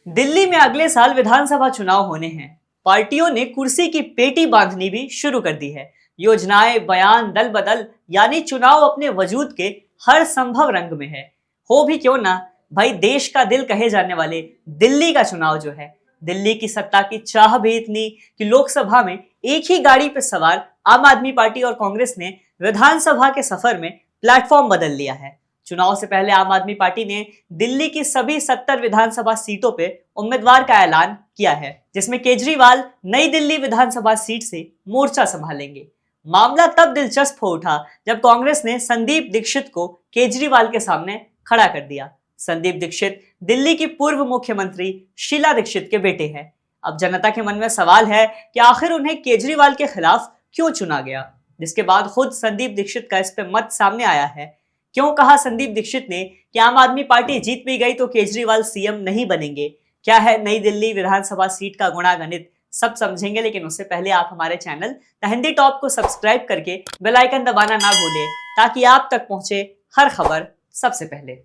दिल्ली में अगले साल विधानसभा चुनाव होने हैं। पार्टियों ने कुर्सी की पेटी बांधनी भी शुरू कर दी है। योजनाएं, बयान, दल बदल, यानी चुनाव अपने वजूद के हर संभव रंग में है। हो भी क्यों ना, भाई देश का दिल कहे जाने वाले दिल्ली का चुनाव जो है, दिल्ली की सत्ता की चाह भी इतनी कि लोकसभा में एक ही गाड़ी पर सवार आम आदमी पार्टी और कांग्रेस ने विधानसभा के सफर में प्लेटफॉर्म बदल लिया है। चुनाव से पहले आम आदमी पार्टी ने दिल्ली की सभी 70 विधानसभा सीटों पे उम्मीदवार का ऐलान किया है, जिसमें केजरीवाल नई दिल्ली विधानसभा सीट से मोर्चा संभालेंगे। मामला तब दिलचस्प हो उठा जब कांग्रेस ने संदीप दीक्षित को केजरीवाल के सामने खड़ा कर दिया। संदीप दीक्षित दिल्ली की पूर्व मुख्यमंत्री शीला दीक्षित के बेटे हैं। अब जनता के मन में सवाल है कि आखिर उन्हें केजरीवाल के खिलाफ क्यों चुना गया, जिसके बाद खुद संदीप दीक्षित का इस पे मत सामने आया है। क्यों कहा संदीप दीक्षित ने कि आम आदमी पार्टी जीत भी गई तो केजरीवाल सीएम नहीं बनेंगे? क्या है नई दिल्ली विधानसभा सीट का गुणागणित, सब समझेंगे। लेकिन उससे पहले आप हमारे चैनल द हिंदी टॉप को सब्सक्राइब करके बेल आइकन दबाना ना भूलें, ताकि आप तक पहुंचे हर खबर सबसे पहले।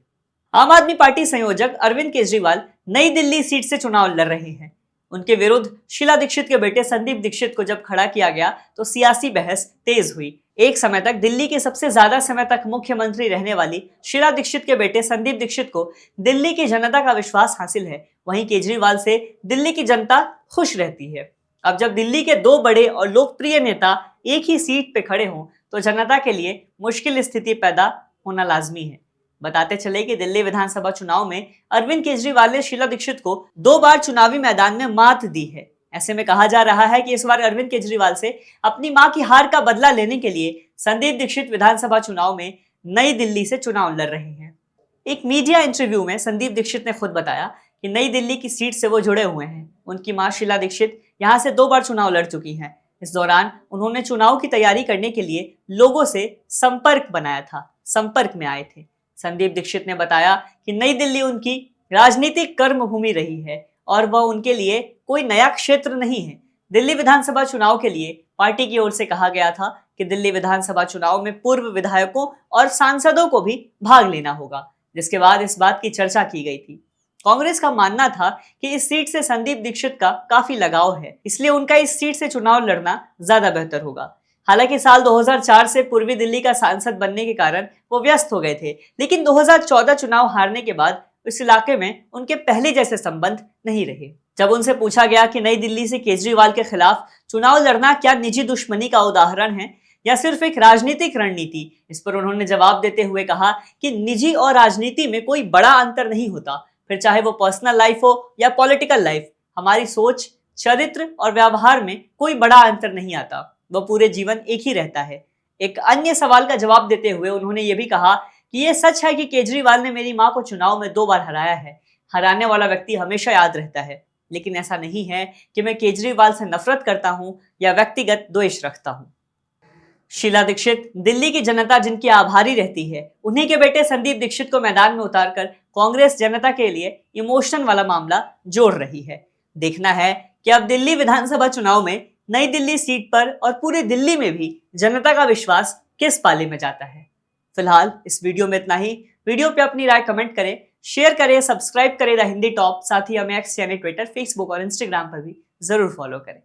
आम आदमी पार्टी संयोजक अरविंद केजरीवाल नई दिल्ली सीट से चुनाव लड़ रहे हैं। उनके विरुद्ध शीला दीक्षित के बेटे संदीप दीक्षित को जब खड़ा किया गया तो सियासी बहस तेज हुई। एक समय तक दिल्ली के सबसे ज्यादा समय तक मुख्यमंत्री रहने वाली शीला दीक्षित के बेटे संदीप दीक्षित को दिल्ली की जनता का विश्वास हासिल है, वहीं केजरीवाल से दिल्ली की जनता खुश रहती है। अब जब दिल्ली के दो बड़े और लोकप्रिय नेता एक ही सीट पे खड़े हों तो जनता के लिए मुश्किल स्थिति पैदा होना लाजमी है। बताते चले कि दिल्ली विधानसभा चुनाव में अरविंद केजरीवाल ने शीला दीक्षित को 2 बार चुनावी मैदान में मात दी है। ऐसे में कहा जा रहा है कि इस बार अरविंद केजरीवाल से अपनी मां की हार का बदला लेने के लिए संदीप दीक्षित विधानसभा चुनाव में नई दिल्ली से चुनाव लड़ रहे हैं। एक मीडिया इंटरव्यू में संदीप दीक्षित ने खुद बताया कि नई दिल्ली की सीट से वो जुड़े हुए हैं। उनकी मां शीला दीक्षित यहाँ से 2 बार चुनाव लड़ चुकी हैं। इस दौरान उन्होंने चुनाव की तैयारी करने के लिए लोगों से संपर्क बनाया था, संपर्क में आए थे। संदीप दीक्षित ने बताया कि नई दिल्ली उनकी राजनीतिक कर्मभूमि रही है और वह उनके लिए कोई नया क्षेत्र नहीं है। दिल्ली विधानसभा चुनाव के लिए पार्टी की ओर से कहा गया था कि दिल्ली विधानसभा चुनाव में पूर्व विधायकों और सांसदों को भी भाग लेना होगा, जिसके बाद इस बात की चर्चा की गई थी। कांग्रेस का मानना था कि इस सीट से संदीप दीक्षित का काफी लगाव है, इसलिए उनका इस सीट से चुनाव लड़ना ज्यादा बेहतर होगा। हालांकि साल 2004 से पूर्वी दिल्ली का सांसद बनने के कारण वो व्यस्त हो गए थे, लेकिन 2014 चुनाव हारने के बाद इस इलाके में उनके पहले जैसे संबंध नहीं रहे। जब उनसे पूछा गया कि नई दिल्ली से केजरीवाल के खिलाफ चुनाव लड़ना क्या निजी दुश्मनी का उदाहरण है या सिर्फ एक राजनीतिक रणनीति, इस पर उन्होंने जवाब देते हुए कहा कि निजी और राजनीति में कोई बड़ा अंतर नहीं होता, फिर चाहे वो पर्सनल लाइफ हो या पॉलिटिकल लाइफ। हमारी सोच, चरित्र और व्यवहार में कोई बड़ा अंतर नहीं आता, वह पूरे जीवन एक ही रहता है। एक अन्य सवाल का जवाब देते हुए उन्होंने ये भी कहा कि यह सच है कि केजरीवाल ने मेरी मां को चुनाव में 2 बार हराया है। हराने वाला व्यक्ति हमेशा याद रहता है, लेकिन ऐसा नहीं है कि मैं केजरीवाल से नफरत करता हूं या व्यक्तिगत द्वेष रखता हूं। शीला दीक्षित दिल्ली की जनता जिनकी आभारी रहती है, उन्हीं के बेटे संदीप दीक्षित को मैदान में उतारकर कांग्रेस जनता के लिए इमोशन वाला मामला जोड़ रही है। देखना है कि अब दिल्ली विधानसभा चुनाव में नई दिल्ली सीट पर और पूरे दिल्ली में भी जनता का विश्वास किस पाले में जाता है। फिलहाल इस वीडियो में इतना ही। वीडियो पे अपनी राय कमेंट करें, शेयर करें, सब्सक्राइब करें द हिंदी टॉप। साथ ही हमें एक्स यानी ट्विटर, फेसबुक और इंस्टाग्राम पर भी जरूर फॉलो करें।